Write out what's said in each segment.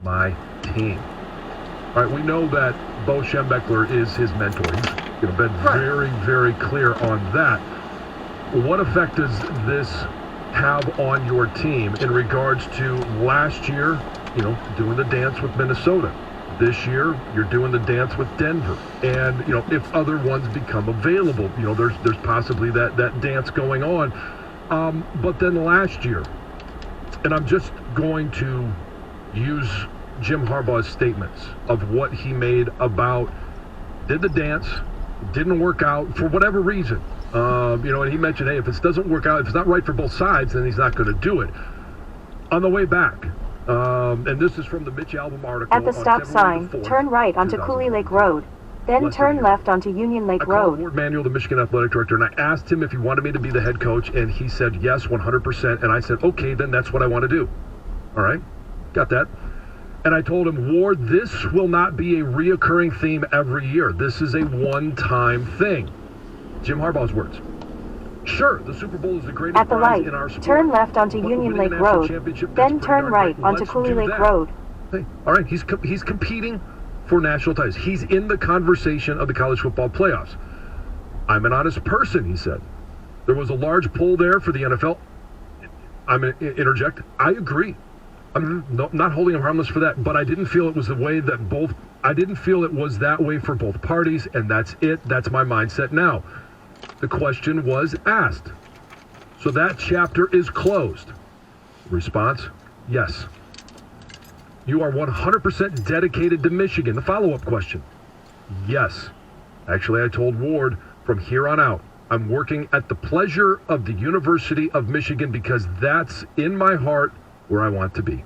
my team. All right, we know that Bo Schembechler is his mentor. He's been very, very clear on that. What effect does this have on your team in regards to last year, doing the dance with Minnesota? This year, you're doing the dance with Denver. And, if other ones become available, there's possibly that dance going on. But then last year, and I'm just going to use Jim Harbaugh's statements of what he made about did the dance, didn't work out for whatever reason. And he mentioned, hey, if it doesn't work out, if it's not right for both sides, then he's not going to do it. On the way back, and this is from the Mitch Albom article. At the stop sign, turn right onto Cooley Lake Road. Then turn left onto Union Lake Road. I called Ward Manuel, the Michigan athletic director, and I asked him if he wanted me to be the head coach, and he said yes, 100%. And I said, okay, then that's what I want to do. All right, got that. And I told him, Ward, this will not be a reoccurring theme every year. This is a one-time thing. Jim Harbaugh's words. Sure, the Super Bowl is the greatest at the prize light, in our sport. Turn left onto Union Lake Road. Then turn right onto Cooley Lake Road. Hey, all right, he's competing for national titles. He's in the conversation of the college football playoffs. I'm an honest person, he said. There was a large pull there for the NFL. I'm going to interject. I agree. I'm not holding him harmless for that, but I didn't feel it was the way that I didn't feel it was that way for both parties, and that's it. That's my mindset now. The question was asked. So that chapter is closed. Response, yes. You are 100% dedicated to Michigan. The follow-up question, yes. Actually, I told Ward, from here on out, I'm working at the pleasure of the University of Michigan because that's in my heart where I want to be.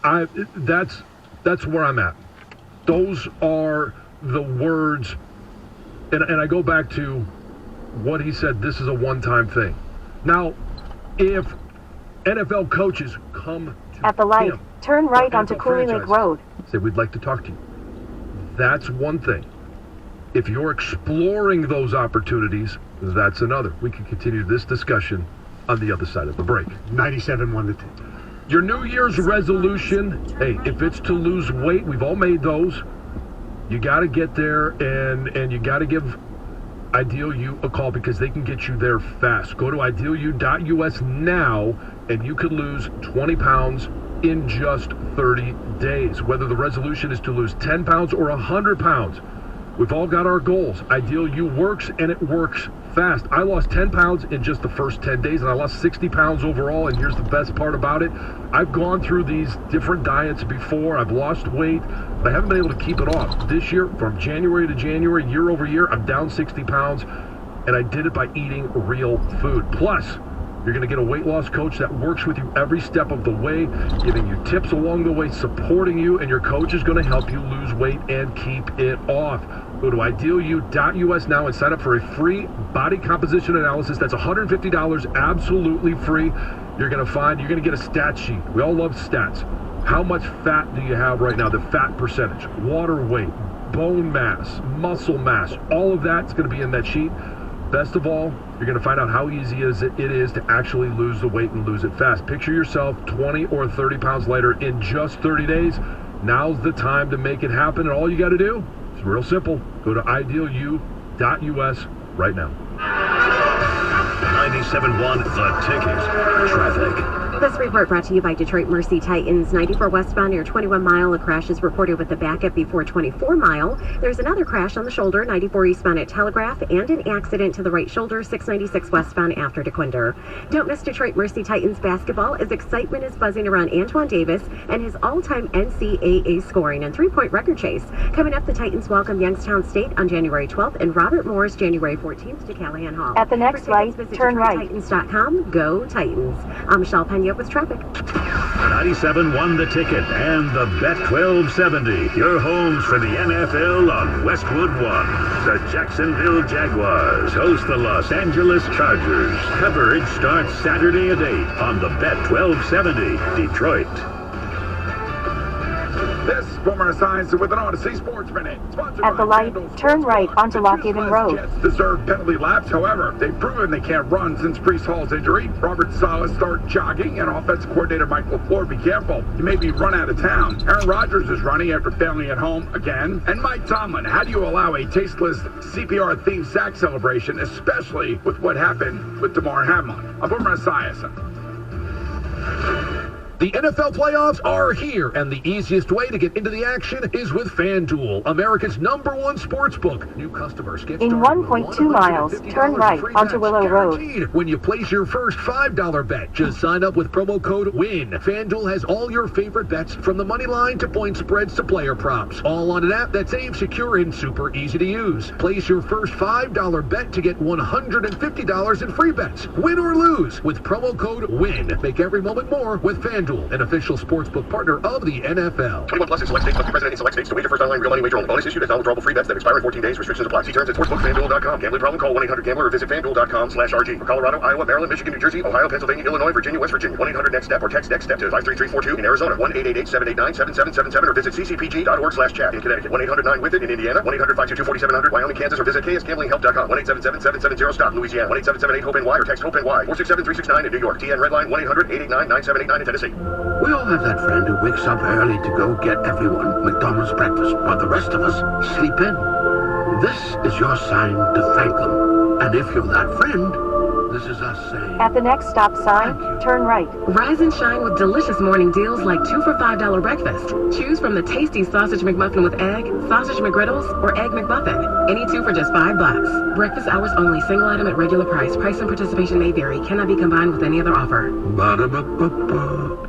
That's where I'm at. Those are the words, and I go back to what he said, this is a one-time thing. Now, if NFL coaches come to at the light, him, turn right onto Cooley Lake Road. Say, we'd like to talk to you. That's one thing. If you're exploring those opportunities, that's another. We can continue this discussion on the other side of the break. 97-1 the team. Your New Year's resolution, hey, if it's to lose weight, we've all made those. You got to get there, and you got to give Ideal U a call because they can get you there fast. Go to idealu.us now, and you could lose 20 pounds in just 30 days. Whether the resolution is to lose 10 pounds or 100 pounds, we've all got our goals. Ideal U works, and it works fast. I lost 10 pounds in just the first 10 days, and I lost 60 pounds overall, and here's the best part about it. I've gone through these different diets before. I've lost weight, but I haven't been able to keep it off. This year, from January to January, year over year, I'm down 60 pounds, and I did it by eating real food. Plus, you're going to get a weight loss coach that works with you every step of the way, giving you tips along the way, supporting you, and your coach is going to help you lose weight and keep it off. Go to idealu.us now and sign up for a free body composition analysis. That's $150, absolutely free. You're going to get a stat sheet. We all love stats. How much fat do you have right now? The fat percentage, water weight, bone mass, muscle mass, all of that's going to be in that sheet. Best of all, you're going to find out how easy it is to actually lose the weight and lose it fast. Picture yourself 20 or 30 pounds lighter in just 30 days. Now's the time to make it happen, and all you got to do is real simple. Go to idealu.us right now. 97.1 The Ticket. Traffic. This report brought to you by Detroit Mercy Titans. 94 westbound near 21 Mile. A crash is reported with a backup before 24 Mile. There's another crash on the shoulder, 94 eastbound at Telegraph, and an accident to the right shoulder, 696 westbound after DeQuinder. Don't miss Detroit Mercy Titans basketball as excitement is buzzing around Antoine Davis and his all-time NCAA scoring and three-point record chase. Coming up, the Titans welcome Youngstown State on January 12th and Robert Morris January 14th to Callahan Hall. At the next light, turn right. Titans.com. Go Titans. I'm Michelle Pena with traffic. 97.1 The Ticket and the Bet 1270. Your homes for the NFL on Westwood One. The Jacksonville Jaguars host the Los Angeles Chargers. Coverage starts Saturday at 8 on the Bet 1270. Detroit. This former science with an Odyssey Sports Minute. At the light, turn right onto Lockhaven Road. Jets deserve penalty laps. However, they've proven they can't run since Breece Hall's injury. Robert Saleh start jogging, and offensive coordinator Mike LaFleur, be careful. He may be run out of town. Aaron Rodgers is running after failing at home again. And Mike Tomlin, how do you allow a tasteless CPR-themed sack celebration, especially with what happened with Damar Hamlin? I'm former science. The NFL playoffs are here, and the easiest way to get into the action is with FanDuel, America's #1 sportsbook. New customers get in 1.2 miles, turn right onto Willow Road. When you place your first $5 bet, just sign up with promo code WIN. FanDuel has all your favorite bets, from the money line to point spreads to player props, all on an app that's safe, secure, and super easy to use. Place your first $5 bet to get $150 in free bets. Win or lose with promo code WIN. Make every moment more with FanDuel, an official sportsbook partner of the NFL. 21 plus in select states. Must be present in select states to wager. First online real money wager only. Bonus issued as non-withdrawable free bets that expire in 14 days. Restrictions apply. See terms at sportsbookfanduel.com. Gambling problem? Call 1-800-GAMBLER or visit fanduel.com/RG. For Colorado, Iowa, Maryland, Michigan, New Jersey, Ohio, Pennsylvania, Illinois, Virginia, West Virginia. 1-800-NEXT-STEP or text NEXT STEP to 53342. In Arizona, 1-888-789-7777 or visit ccpg.org/chat. In Connecticut, 1-800-9-WITH-IT. In Indiana, 1-800-522-4700. Wyoming, Kansas, or visit ksgamblinghelp.com. 1-877-770-STOP. Louisiana, 1-877-8-HOPE-NY or text HOPE-NY. 467-369 in New York. TN Redline, 1-800-889-9789 in Tennessee. We all have that friend who wakes up early to go get everyone McDonald's breakfast, while the rest of us sleep in. This is your sign to thank them. And if you're that friend, this is us saying... At the next stop sign, turn right. Rise and shine with delicious morning deals like 2 for $5 breakfast. Choose from the tasty sausage McMuffin with egg, sausage McGriddles, or egg McMuffin. Any 2 for just $5. Breakfast hours only. Single item at regular price. Price and participation may vary. Cannot be combined with any other offer.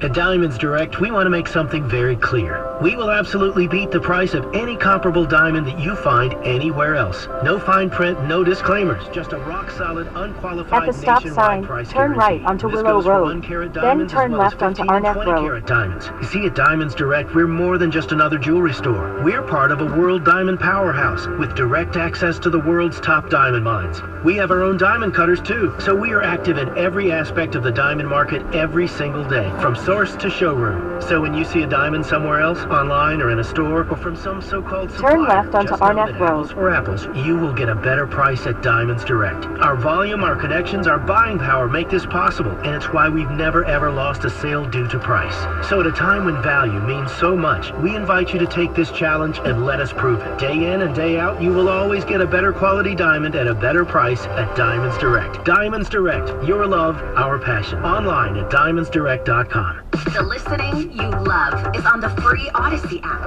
At Diamonds Direct, we want to make something very clear. We will absolutely beat the price of any comparable diamond that you find anywhere else. No fine print, no disclaimers. Just a rock-solid, unqualified At the stop sign, turn right onto Willow Road. Then turn left onto Arnett Road. Diamonds. You see, at Diamonds Direct, we're more than just another jewelry store. We're part of a world diamond powerhouse with direct access to the world's top diamond mines. We have our own diamond cutters, too, so we are active in every aspect of the diamond market every single day, from source to showroom. So when you see a diamond somewhere else, online or in a store, or from some so-called supplier, turn left onto Arnett Road. Or apples, you will get a better price at Diamonds Direct. Our volume, our connections, our buying power make this possible, and it's why we've never ever lost a sale due to price. So at a time when value means so much, we invite you to take this challenge and let us prove it. Day in and day out, you will always get a better quality diamond at a better price at Diamonds Direct. Diamonds Direct, your love, our passion. Online at diamondsdirect.com. The listening you love is on the free Odyssey app.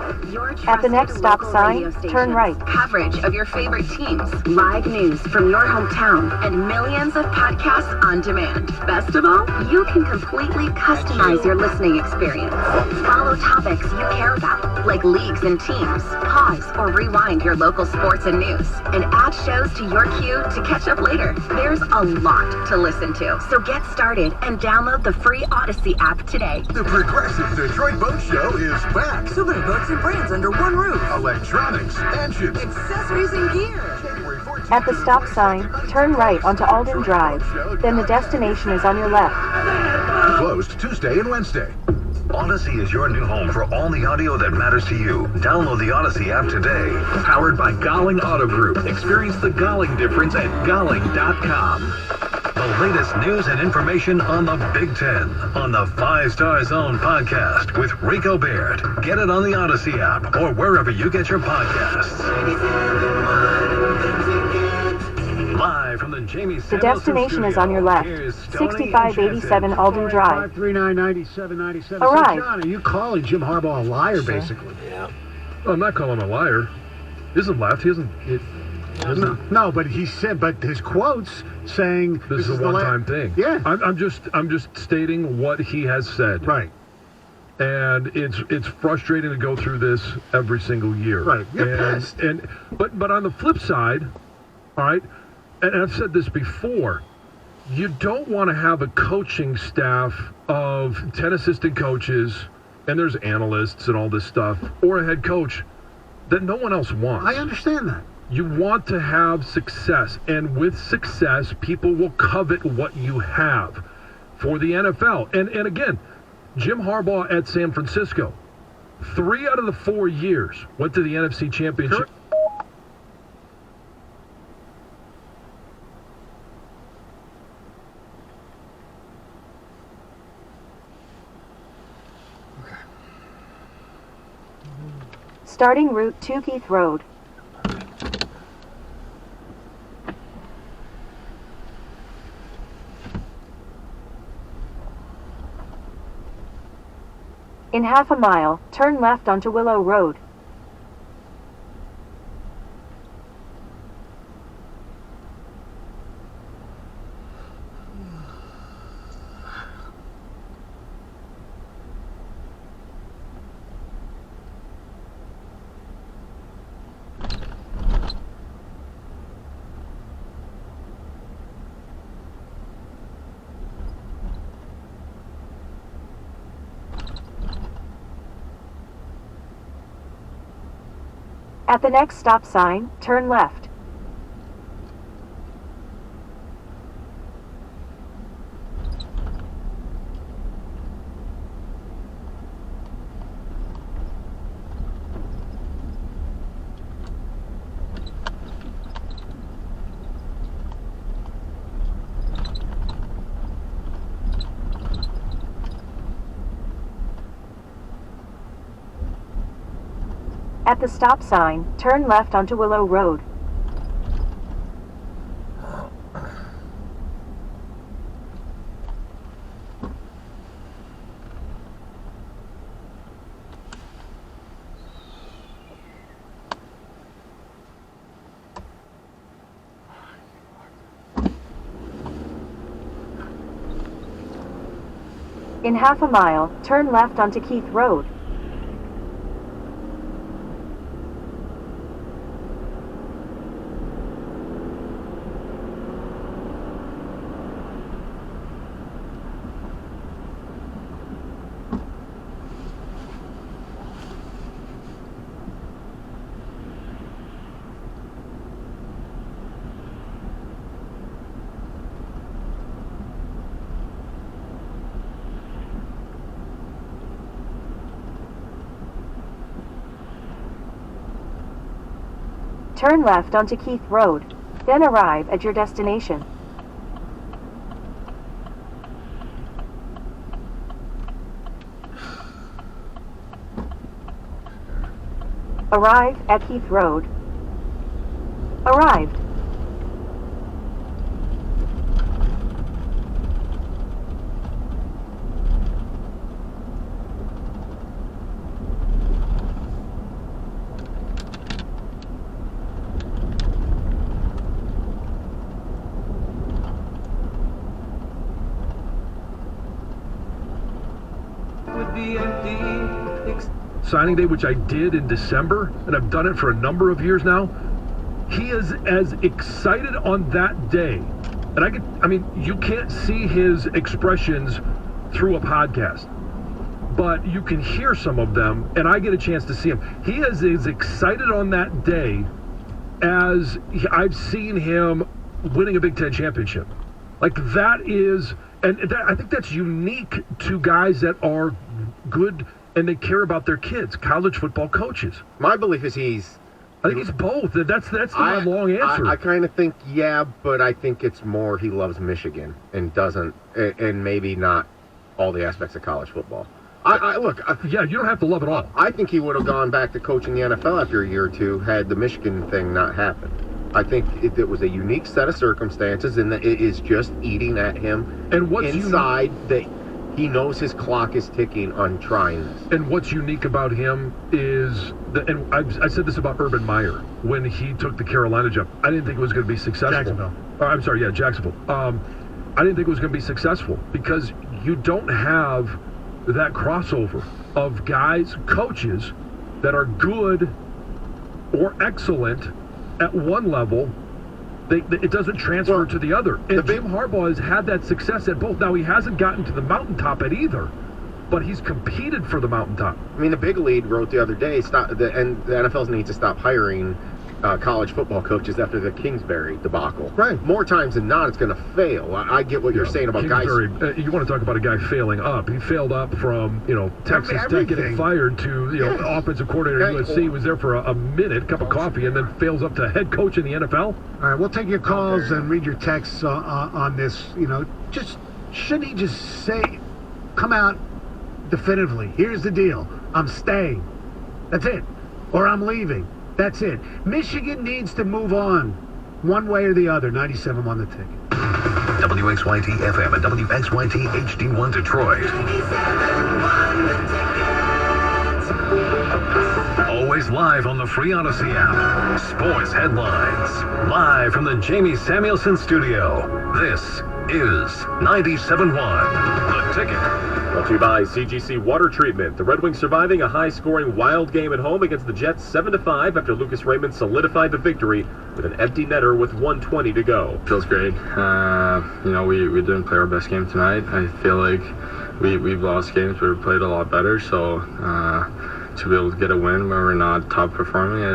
At the next stop sign, turn right. Coverage of your favorite teams, live news from your hometown, and millions of podcasts on demand. Best of all, you can completely customize your listening experience. Follow topics you care about, like leagues and teams. Pause or rewind your local sports and news, and add shows to your queue to catch up later. There's a lot to listen to, so get started and download the free Odyssey app today. The Progressive Detroit Boat Show is back. So many boats and brands under one roof. Electronics, engines, accessories, and gear. At the stop sign, turn right onto Alden Drive. Then the destination is on your left. Closed Tuesday and Wednesday. Odyssey is your new home for all the audio that matters to you. Download the Odyssey app today. Powered by Golling Auto Group. Experience the Golling difference at golling.com. The latest news and information on the Big Ten on the 5 Star Zone podcast with Rico Baird. Get it on the Odyssey app or wherever you get your podcasts. Live from the Jamie The destination is on your left. 6587 Alden Drive. 539-9797. Arrive. So John, are you calling Jim Harbaugh a liar, basically? Yeah. I'm not calling him a liar. He isn't left. He isn't. No, but he said, but his quotes saying this is a one-time thing. Yeah. I'm just stating what he has said. Right. And it's frustrating to go through this every single year. Right. You're pissed. But on the flip side, all right, and I've said this before, you don't want to have a coaching staff of 10 assistant coaches, and there's analysts and all this stuff, or a head coach that no one else wants. I understand that. You want to have success, and with success, people will covet what you have for the NFL. And again, Jim Harbaugh at San Francisco, 3 out of the 4 years went to the NFC Championship. Starting route to Keith Road. In half a mile, turn left onto Willow Road. At the next stop sign, turn left. At the stop sign, turn left onto Willow Road. In half a mile, turn left onto Keith Road. Turn left onto Keith Road, then arrive at your destination. Arrive at Keith Road. Arrived. Signing day, which I did in December, and I've done it for a number of years now. He is as excited on that day, and you can't see his expressions through a podcast, but you can hear some of them, and I get a chance to see him. He is as excited on that day as I've seen him winning a Big Ten championship. Like, that is, I think that's unique to guys that are good and they care about their kids, college football coaches. My belief is I think he's both. That's my long answer. I kind of think, yeah, but I think it's more he loves Michigan and doesn't, and maybe not all the aspects of college football. Yeah, you don't have to love it all. I think he would have gone back to coaching the NFL after a year or two had the Michigan thing not happened. I think it was a unique set of circumstances, and that it is just eating at him inside that he knows his clock is ticking on trying this. And what's unique about him is, I said this about Urban Meyer when he took the Carolina job. I didn't think it was going to be successful. Jacksonville. I didn't think it was going to be successful because you don't have that crossover of guys, coaches that are good or excellent at one level. It doesn't transfer to the other. And Jim Harbaugh has had that success at both. Now, he hasn't gotten to the mountaintop at either, but he's competed for the mountaintop. I mean, the big lead wrote the other day, the NFL needs to stop hiring college football coaches after the Kingsbury debacle. Right. More times than not, it's going to fail. I get what you're saying about guys. You want to talk about a guy failing up. He failed up from, Texas Tech getting fired to, offensive coordinator at USC. He was there for a minute, cup of coffee, and then fails up to head coach in the NFL. All right, we'll take your calls and read your texts on this. Shouldn't he just come out definitively? Here's the deal. I'm staying. That's it. Or I'm leaving. That's it. Michigan needs to move on, one way or the other. 97 on the ticket. WXYT FM and WXYT HD1 Detroit. Always live on the free Odyssey app. Sports headlines. Live from the Jamie Samuelson studio. This is 97.1 The Ticket. Brought to you by CGC Water Treatment. The Red Wings surviving a high-scoring wild game at home against the Jets 7-5 after Lucas Raymond solidified the victory with an empty netter with 1:20 to go. Feels great. We didn't play our best game tonight. I feel like we've lost games, but we played a lot better. So to be able to get a win when we're not top performing it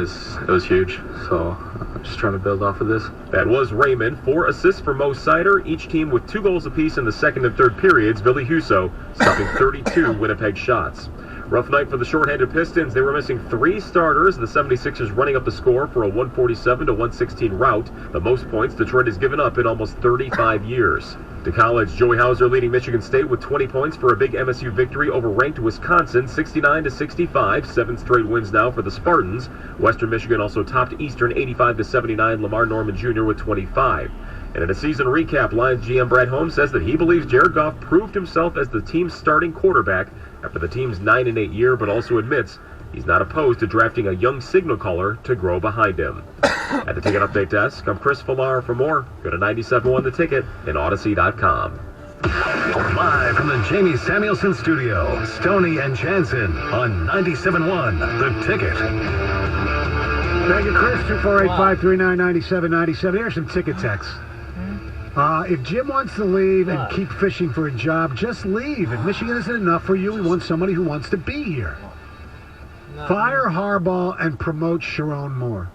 was huge. So just trying to build off of this. That was Raymond. 4 assists for Mo Sider, each team with 2 goals apiece in the second and third periods. Billy Huso stopping 32 Winnipeg shots. Rough night for the shorthanded Pistons. They were missing 3 starters. The 76ers running up the score for a 147-116 rout, the most points Detroit has given up in almost 35 years. To college, Joey Hauser leading Michigan State with 20 points for a big MSU victory over ranked Wisconsin, 69-65. 7 straight wins now for the Spartans. Western Michigan also topped Eastern 85-79. Lamar Norman Jr. with 25. And in a season recap, Lions GM Brad Holmes says that he believes Jared Goff proved himself as the team's starting quarterback after the team's 9-8 year, but also admits he's not opposed to drafting a young signal caller to grow behind him. At the Ticket Update Desk, I'm Chris Famar. For more, go to 97.1 The Ticket and Odyssey.com. Live from the Jamie Samuelson studio, Stoney and Jansen on 97.1 The Ticket. Thank you, Chris. 248-539-9797. Here's some ticket texts. If Jim wants to leave and keep fishing for a job, just leave. If Michigan isn't enough for you, we want somebody who wants to be here. Fire Harbaugh and promote Sharon Moore.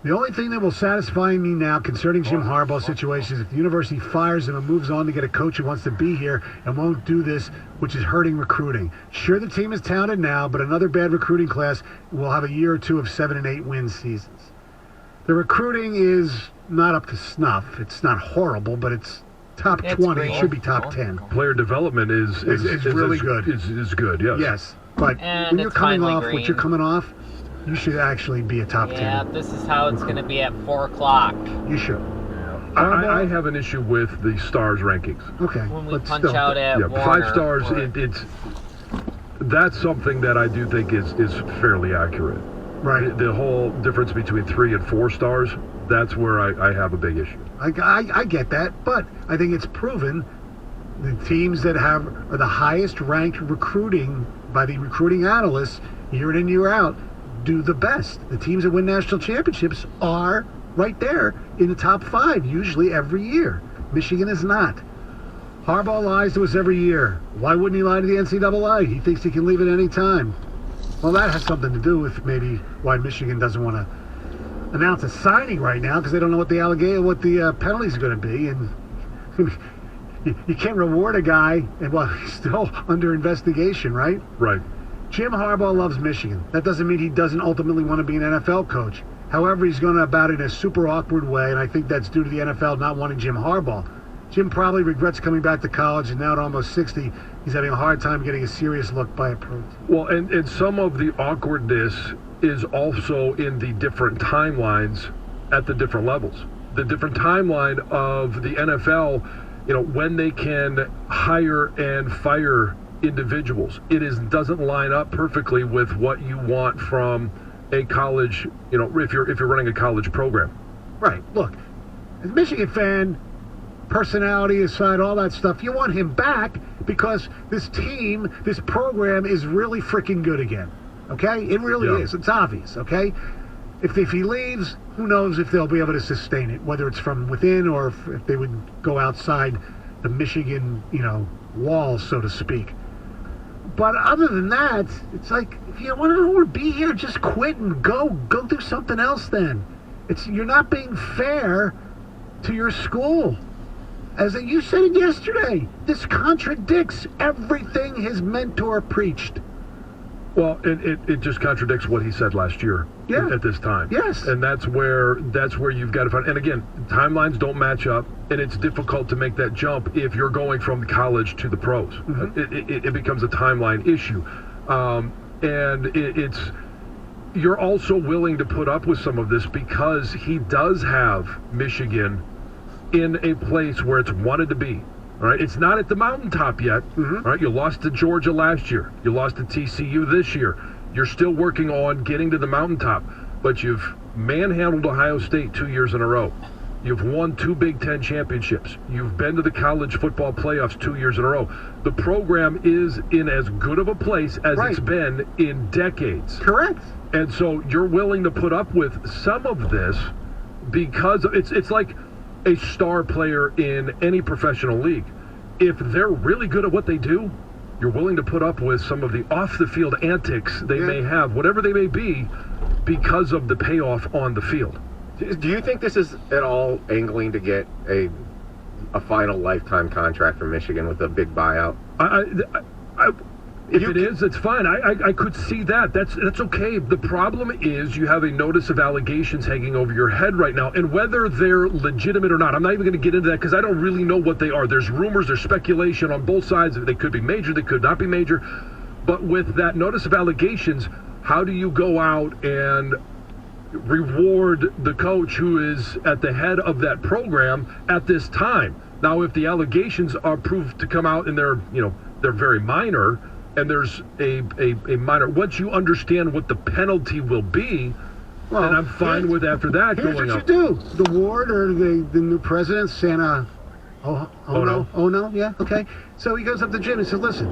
The only thing that will satisfy me now concerning Jim Harbaugh's situation is if the university fires him and moves on to get a coach who wants to be here and won't do this, which is hurting recruiting. Sure, the team is talented now, but another bad recruiting class will have a year or two of 7 and 8 win seasons. The recruiting is not up to snuff. It's not horrible, but it's top 20. It should be top 10. Player development is really good. Is good, yes. Yes, but when you're coming off what you're coming off, you should actually be a top 10. Yeah, this is how it's going to be at 4 o'clock. You should. I have an issue with the stars rankings. Okay. When we punch out at Warner, 5 stars, that's something that I do think is fairly accurate. Right. The whole difference between 3 and 4 stars, that's where I have a big issue. I get that, but I think it's proven the teams that are the highest ranked recruiting by the recruiting analysts year in and year out do the best. The teams that win national championships are right there in the top 5, usually every year. Michigan is not. Harbaugh lies to us every year. Why wouldn't he lie to the NCAA? He thinks he can leave at any time. Well, that has something to do with maybe why Michigan doesn't want to announce a signing right now because they don't know what the penalties are going to be, and you can't reward a guy and he's still under investigation, right? Right. Jim Harbaugh loves Michigan. That doesn't mean he doesn't ultimately want to be an NFL coach. However, he's going about it in a super awkward way, and I think that's due to the NFL not wanting Jim Harbaugh. Jim probably regrets coming back to college, and now at almost 60, he's having a hard time getting a serious look by a pro team. Well, and some of the awkwardness is also in the different timelines at the different levels. The different timeline of the NFL, when they can hire and fire individuals. It doesn't line up perfectly with what you want from a college, if you're running a college program. Right. Look, as a Michigan fan, personality aside, all that stuff, you want him back because this team, this program is really freaking good again. Okay? It really is. It's obvious, okay? If he leaves, who knows if they'll be able to sustain it, whether it's from within or if they would go outside the Michigan, walls, so to speak. But other than that, it's like, if you want to be here, just quit and go do something else. Then you're not being fair to your school. As you said it yesterday, this contradicts everything his mentor preached. Well, it just contradicts what he said last year at this time. Yes. And that's where you've got to find. And again, timelines don't match up, and it's difficult to make that jump if you're going from college to the pros. Mm-hmm. It becomes a timeline issue. And you're also willing to put up with some of this because he does have Michigan in a place where it's wanted to be. All right, it's not at the mountaintop yet. Mm-hmm. All right, you lost to Georgia last year. You lost to TCU this year. You're still working on getting to the mountaintop, but you've manhandled Ohio State 2 years in a row. You've won 2 Big Ten championships. You've been to the college football playoffs 2 years in a row. The program is in as good of a place as it's been in decades. Correct. And so you're willing to put up with some of this because it's like a star player in any professional league. If they're really good at what they do, you're willing to put up with some of the off-the-field antics they may have, whatever they may be, because of the payoff on the field. Do you think this is at all angling to get a final lifetime contract from Michigan with a big buyout? If it is, it's fine. I could see that. That's okay. The problem is you have a notice of allegations hanging over your head right now, and whether they're legitimate or not, I'm not even going to get into that because I don't really know what they are. There's rumors, there's speculation on both sides. They could be major, they could not be major. But with that notice of allegations, how do you go out and reward the coach who is at the head of that program at this time? Now, if the allegations are proved to come out and they're very minor, and there's a minor, once you understand what the penalty will be, then I'm fine with after that going up. Here's what you do. The ward or the new president, Santa, oh no, yeah, okay. So he goes up to Jim and says, listen,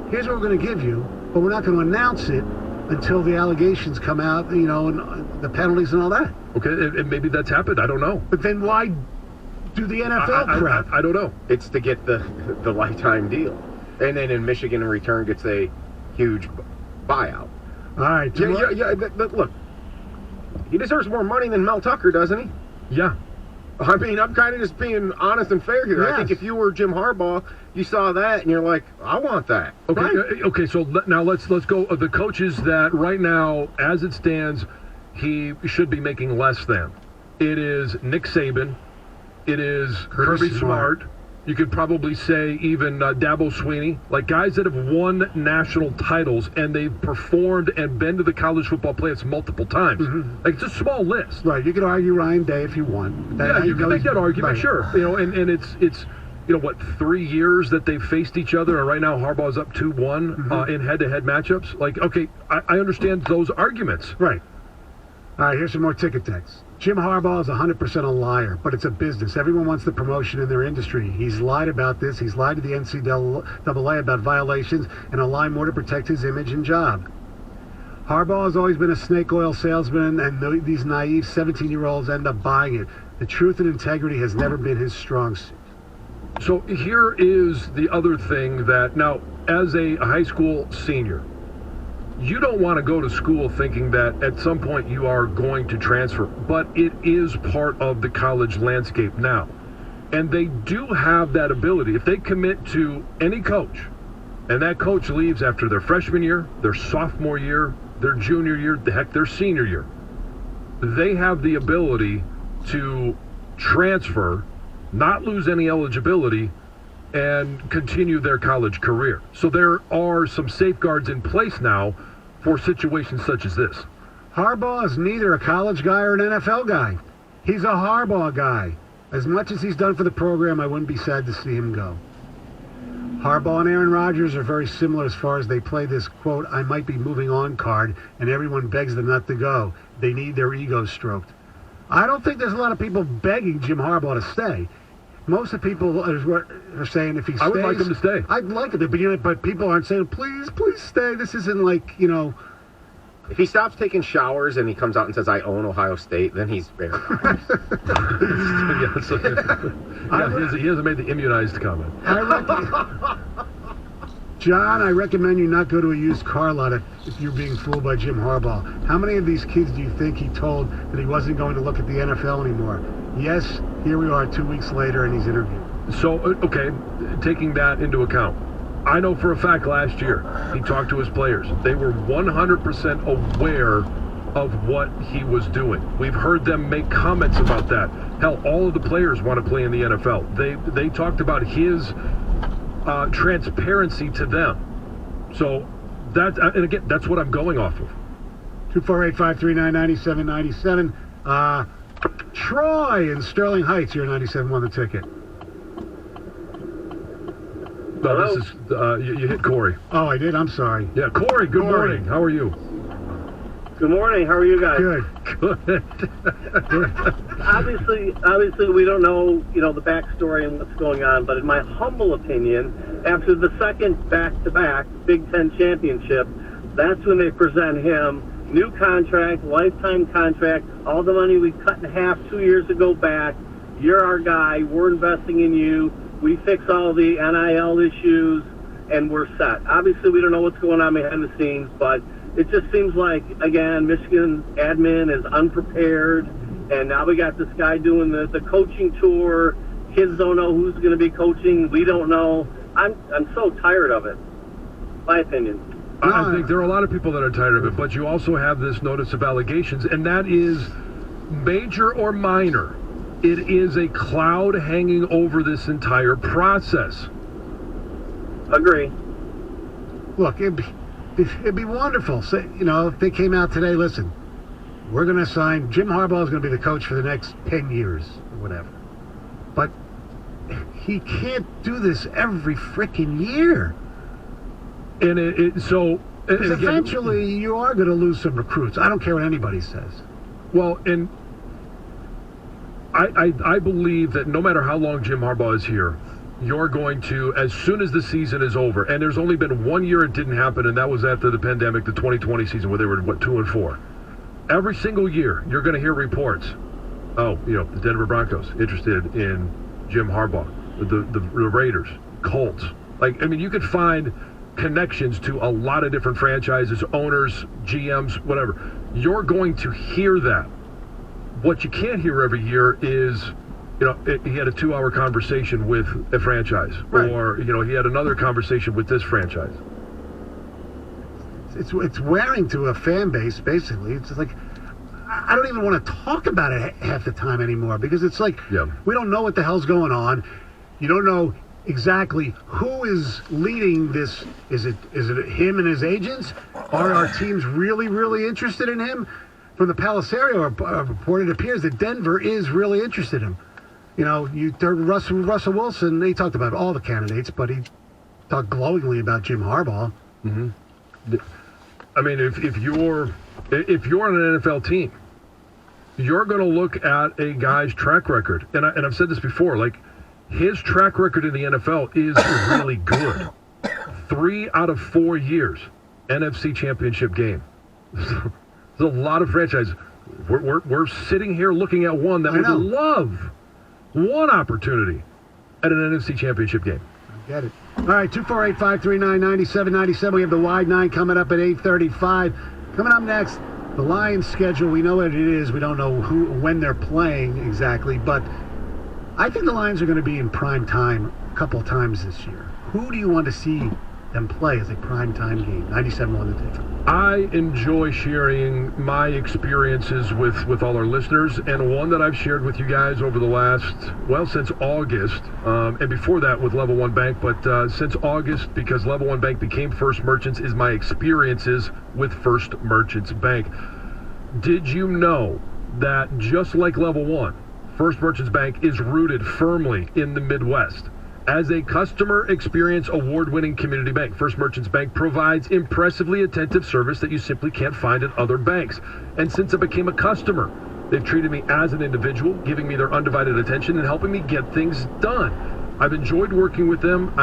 here's what we're going to give you, but we're not going to announce it until the allegations come out, and the penalties and all that. Okay, and maybe that's happened. I don't know. But then why do the NFL crap? I don't know. It's to get the lifetime deal. And then in Michigan, in return, gets a huge buyout. All right. Look, he deserves more money than Mel Tucker, doesn't he? Yeah. I mean, I'm kind of just being honest and fair here. Yes. I think if you were Jim Harbaugh, you saw that and you're like, I want that. Okay. Right? Okay. So now let's go. The coaches that right now, as it stands, he should be making less than. It is Nick Saban. It is Kirby Smart. You could probably say even Dabo Swinney, like guys that have won national titles and they've performed and been to the college football playoffs multiple times. Mm-hmm. Like, it's a small list. Right. You could argue Ryan Day if you want. You can make that argument, sure. And it's 3 years that they've faced each other, and right now Harbaugh's up 2-1 in head-to-head matchups. Like, okay, I understand those arguments. Right. All right, here's some more ticket texts. Jim Harbaugh is 100% a liar, but it's a business. Everyone wants the promotion in their industry. He's lied about this. He's lied to the NCAA about violations, and he'll lie more to protect his image and job. Harbaugh has always been a snake oil salesman, and these naive 17-year-olds end up buying it. The truth and integrity has never been his strong suit. So here is the other thing that, now, as a high school senior, you don't want to go to school thinking that at some point you are going to transfer, but it is part of the college landscape now. And they do have that ability. If they commit to any coach, and that coach leaves after their freshman year, their sophomore year, their junior year, their senior year, they have the ability to transfer, not lose any eligibility, and continue their college career. So there are some safeguards in place now for situations such as this. Harbaugh is neither a college guy or an NFL guy. He's a Harbaugh guy. As much as he's done for the program, I wouldn't be sad to see him go. Harbaugh and Aaron Rodgers are very similar as far as they play this, quote, I might be moving on card, and everyone begs them not to go. They need their ego stroked. I don't think there's a lot of people begging Jim Harbaugh to stay. Most of the people are saying if he stays... I would like him to stay. I'd like him to begin it, but people aren't saying, please stay. This isn't like, If he stops taking showers and he comes out and says, I own Ohio State, then he's fair. He hasn't made the immunized comment. John, I recommend you not go to a used car lot if you're being fooled by Jim Harbaugh. How many of these kids do you think he told that he wasn't going to look at the NFL anymore? Yes, here we are 2 weeks later and he's interviewed. So, okay, taking that into account, I know for a fact last year he talked to his players. They were 100% aware of what he was doing. We've heard them make comments about that. Hell, all of the players want to play in the NFL. They talked about his transparency to them. So and again, that's what I'm going off of. 248-539-9797. Troy in Sterling Heights, you're 97-1 the ticket. No, this is you hit Corey. Oh, I did. I'm sorry. Yeah, Corey. Good morning. How are you? Good morning. How are you guys? Good. Obviously, we don't know, the backstory and what's going on. But in my humble opinion, after the second back-to-back Big Ten championship, that's when they present him new contract, lifetime contract, all the money we cut in half 2 years ago back. You're our guy. We're investing in you. We fix all the NIL issues, and we're set. Obviously, we don't know what's going on behind the scenes, but it just seems like, again, Michigan admin is unprepared, and now we got this guy doing the coaching tour. Kids don't know who's going to be coaching. We don't know. I'm so tired of it, my opinion. I think there are a lot of people that are tired of it, but you also have this notice of allegations, and that is major or minor. It is a cloud hanging over this entire process. Agree. Look, it'd be wonderful. So, if they came out today, listen, we're going to sign, Jim Harbaugh is going to be the coach for the next 10 years or whatever. But he can't do this every freaking year. And eventually you are going to lose some recruits. I don't care what anybody says. Well, and I believe that no matter how long Jim Harbaugh is here, you're going to, as soon as the season is over, and there's only been 1 year it didn't happen, and that was after the pandemic, the 2020 season, where they were, 2-4. Every single year, you're going to hear reports. Oh, the Denver Broncos interested in Jim Harbaugh, the Raiders, Colts. You could find connections to a lot of different franchises, owners, GMs, whatever. You're going to hear that. What you can't hear every year is, he had a 2-hour conversation with a franchise, right. Or, he had another conversation with this franchise. It's wearing to a fan base, basically. It's like, I don't even want to talk about it half the time anymore, because it's like, we don't know what the hell's going on. You don't know exactly who is leading this. Is it him and his agents? Are our teams really, really interested in him? From the Palacerio report, it appears that Denver is really interested in him. You heard Russell Wilson, he talked about all the candidates, but he talked glowingly about Jim Harbaugh. Mm-hmm. If you're on an NFL team, you're going to look at a guy's track record. And I've said this before, his track record in the NFL is really good. 3 out of 4 years, NFC Championship game. There's a lot of franchises. We're sitting here looking at one that would love one opportunity at an NFC Championship game. I get it. All right, 248-539-9797. We have the Wide 9 coming up at 8:35. Coming up next, the Lions schedule. We know what it is. We don't know when they're playing exactly, but I think the Lions are going to be in prime time a couple of times this year. Who do you want to see them play as a prime time game? 97-1 the ticket. I enjoy sharing my experiences with all our listeners, and one that I've shared with you guys over the last, since August, and before that with Level 1 Bank, but since August, because Level 1 Bank became First Merchants, is my experiences with First Merchants Bank. Did you know that just like Level 1, First Merchants Bank is rooted firmly in the Midwest? As a customer experience award-winning community bank, First Merchants Bank provides impressively attentive service that you simply can't find at other banks. And since I became a customer, they've treated me as an individual, giving me their undivided attention and helping me get things done. I've enjoyed working with them.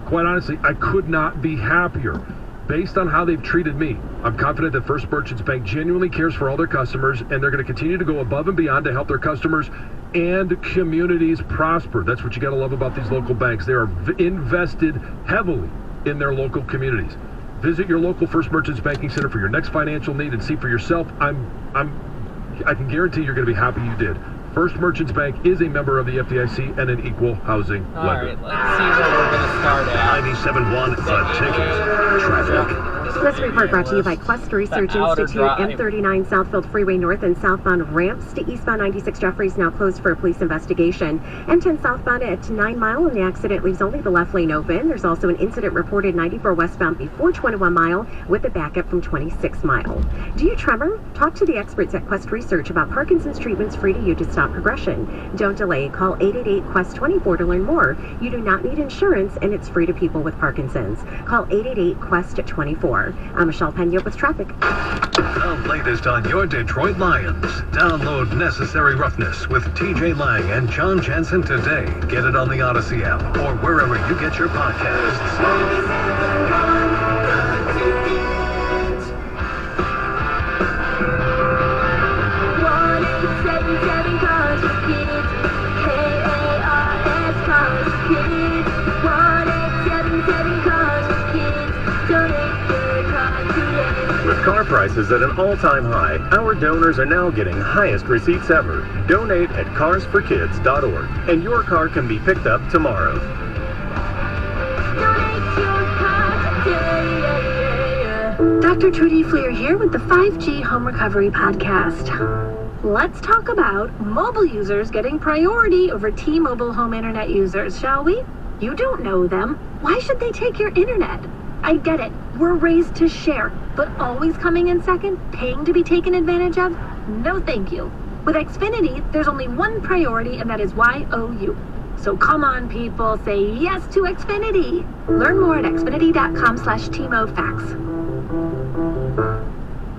Quite honestly, I could not be happier. Based on how they've treated me, I'm confident that First Merchants Bank genuinely cares for all their customers, and they're going to continue to go above and beyond to help their customers and communities prosper. That's what you got to love about these local banks. They are invested heavily in their local communities. Visit your local First Merchants Banking Center for your next financial need and see for yourself. I can guarantee you're going to be happy you did. First Merchants Bank is a member of the FDIC and an equal housing lender. All right, let's see where we're going to start at. 97.1 The Ticket. Traffic. This report brought to you by Quest Research Institute. M39 Southfield Freeway North and southbound ramps to eastbound 96 Jeffries now closed for a police investigation. M10 southbound at 9 Mile, and the accident leaves only the left lane open. There's also an incident reported 94 westbound before 21 Mile with a backup from 26 Mile. Do you tremor? Talk to the experts at Quest Research about Parkinson's treatments free to you to stop progression. Don't delay. Call 888-QUEST-24 to learn more. You do not need insurance, and it's free to people with Parkinson's. Call 888-QUEST-24. I'm Michelle Pena with traffic. The latest on your Detroit Lions. Download Necessary Roughness with TJ Lang and John Jansen today. Get it on the Odyssey app or wherever you get your podcasts. With car prices at an all-time high, our donors are now getting highest receipts ever. Donate at carsforkids.org, and your car can be picked up tomorrow. Dr. Trudy Fleer here with the 5G Home Recovery Podcast. Let's talk about mobile users getting priority over T-Mobile home internet users, shall we? You don't know them. Why should they take your internet? I get it. We're raised to share, but always coming in second, paying to be taken advantage of? No thank you. With Xfinity, there's only one priority, and that is YOU. So come on, people, say yes to Xfinity. Learn more at xfinity.com/TMOFax.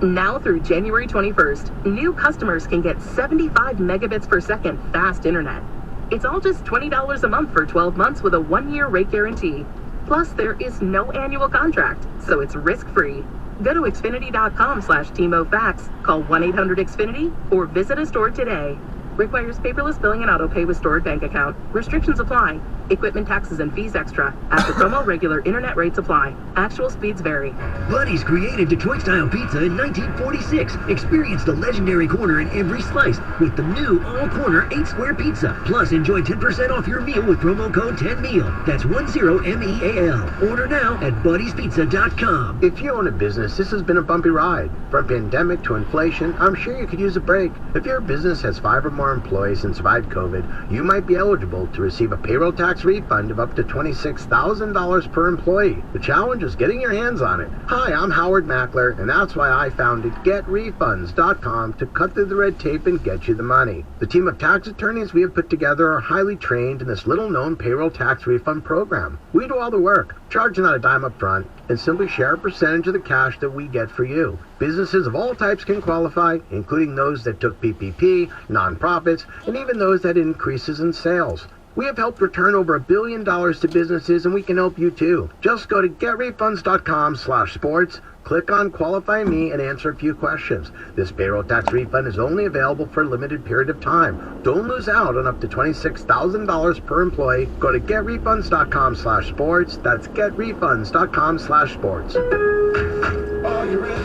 Now through January 21st, new customers can get 75 megabits per second fast internet. It's all just $20 a month for 12 months with a 1-year rate guarantee. Plus, there is no annual contract, so it's risk-free. Go to xfinity.com/TMOFax, call 1-800-XFINITY, or visit a store today. Requires paperless billing and autopay with stored bank account. Restrictions apply. Equipment taxes and fees extra. After promo, regular internet rates apply. Actual speeds vary. Buddy's created Detroit-style pizza in 1946. Experience the legendary corner in every slice with the new all-corner 8-square pizza. Plus, enjoy 10% off your meal with promo code 10MEAL. That's 10MEAL. Order now at buddyspizza.com. If you own a business, this has been a bumpy ride. From pandemic to inflation, I'm sure you could use a break. If your business has 5 or more employees and survived COVID, you might be eligible to receive a payroll tax refund of up to $26,000 per employee. The challenge is getting your hands on it. Hi, I'm Howard Mackler, and that's why I founded GetRefunds.com to cut through the red tape and get you the money. The team of tax attorneys we have put together are highly trained in this little-known payroll tax refund program. We do all the work, charge not a dime up front, and simply share a percentage of the cash that we get for you. Businesses of all types can qualify, including those that took PPP, nonprofits, and even those that had increases in sales. We have helped return over $1 billion to businesses, and we can help you too. Just go to getrefunds.com/sports, click on Qualify Me, and answer a few questions. This payroll tax refund is only available for a limited period of time. Don't lose out on up to $26,000 per employee. Go to getrefunds.com/sports. That's getrefunds.com/sports. Are you ready?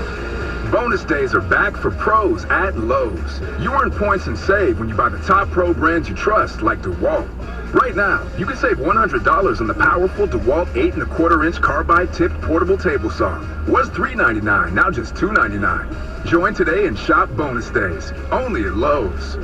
Bonus days are back for pros at Lowe's. You earn points and save when you buy the top pro brands you trust, like DeWalt. Right now, you can save $100 on the powerful DeWalt 8¼ carbide tipped portable table saw. Was $399, now just $299. Join today and shop bonus days, only at Lowe's.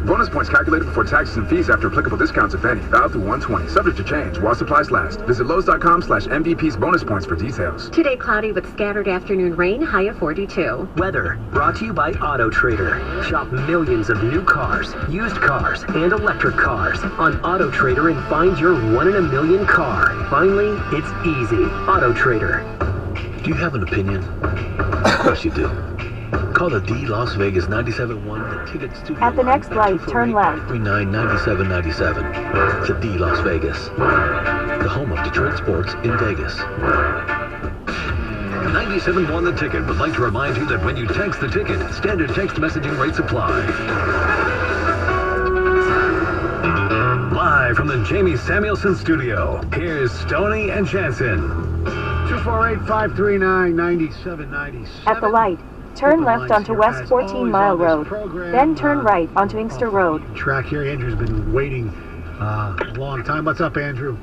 Bonus points calculated before taxes and fees after applicable discounts, if any. Valid through 1/20. Subject to change while supplies last. Visit Lowes.com/MVP's bonus points for details. Today cloudy with scattered afternoon rain, high of 42. Weather brought to you by Auto Trader. Shop millions of new cars, used cars, and electric cars on Auto Trader and find your 1 in a million car. Finally, it's easy. Auto Trader. Do you have an opinion? Of course you do. Call the D Las Vegas 97.1 The Ticket Studio. At the next light, turn left. 399797. The D Las Vegas. The home of Detroit sports in Vegas. 97.1 The Ticket would like to remind you that when you text the ticket, standard text messaging rates apply. Live from the Jamie Samuelson studio, here's Stoney and Jansen. 248-539-9797. At the light, turn left onto West 14 Mile Road. Then turn right onto Inkster Road. Track here. Andrew's been waiting a long time. What's up, Andrew?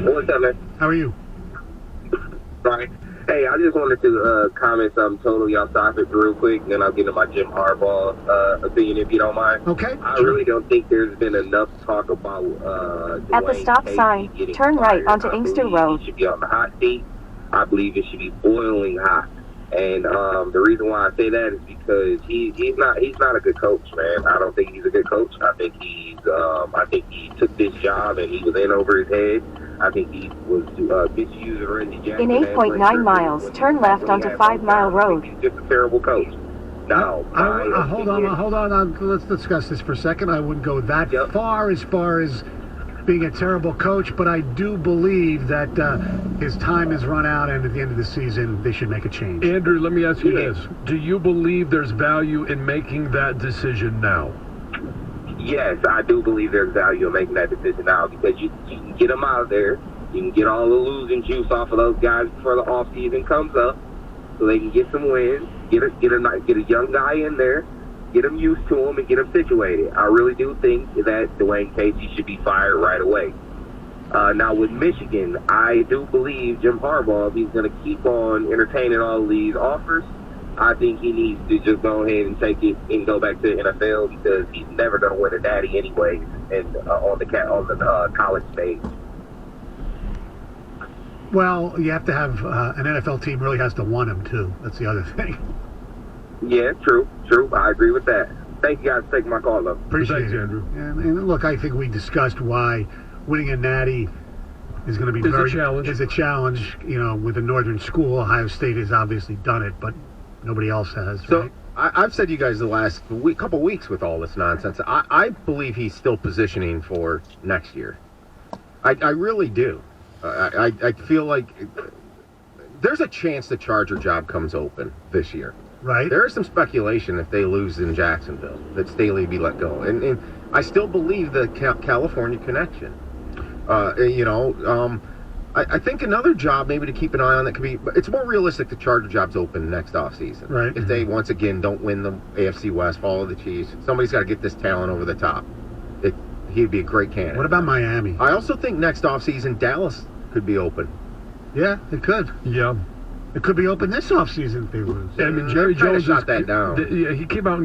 What's up, man? How are you? Right. Hey, I just wanted to comment something totally off topic real quick, and then I'll get into my Jim Harbaugh opinion, if you don't mind. Okay. I really don't think there's been enough talk about At the stop sign, turn right onto Inkster Road. He should be on the hot seat. I believe it should be boiling hot. And the reason why I say that is because he's not a good coach, man. I don't think he's a good coach. I think he took this job and he was in over his head. I think he was misusing Reggie Jackson. In 8.9 miles, turn left onto 5 Mile Road. He's just a terrible coach. Now, hold on. Let's discuss this for a second. I wouldn't go that far as being a terrible coach, but I do believe that his time has run out, and at the end of the season, they should make a change. Andrew, let me ask you this. Do you believe there's value in making that decision now? Yes, I do believe there's value in making that decision now, because you can get them out of there. You can get all the losing juice off of those guys before the off season comes up, so they can get some wins. Get a young guy in there, get him used to him, and get him situated. I really do think that Dwayne Casey should be fired right away. Now with Michigan, I do believe Jim Harbaugh, if he's going to keep on entertaining all of these offers, I think he needs to just go ahead and take it and go back to the NFL, because he's never going to win a natty anyway, and on the college stage. Well, you have to have an NFL team really has to want him too. That's the other thing. Yeah, true. I agree with that. Thank you guys for taking my call, though. Appreciate it, Andrew. And look, I think we discussed why winning a natty is going to be a challenge. You know, with a northern school, Ohio State has obviously done it, but nobody else has. So right? I've said to you guys the last couple weeks with all this nonsense. I believe he's still positioning for next year. I really do. I feel like there's a chance the Charger job comes open this year. Right. There is some speculation if they lose in Jacksonville that Staley be let go, and I still believe the California connection. I think another job maybe to keep an eye on that could be. It's more realistic the Charger job's open next offseason. Right. If they once again don't win the AFC West, follow the Chiefs, somebody's got to get this talent over the top. He'd be a great candidate. What about Miami? I also think next offseason Dallas could be open. Yeah, it could. Yeah. It could be open this offseason if they lose. I mean, Jerry Jones shot that down. He came out and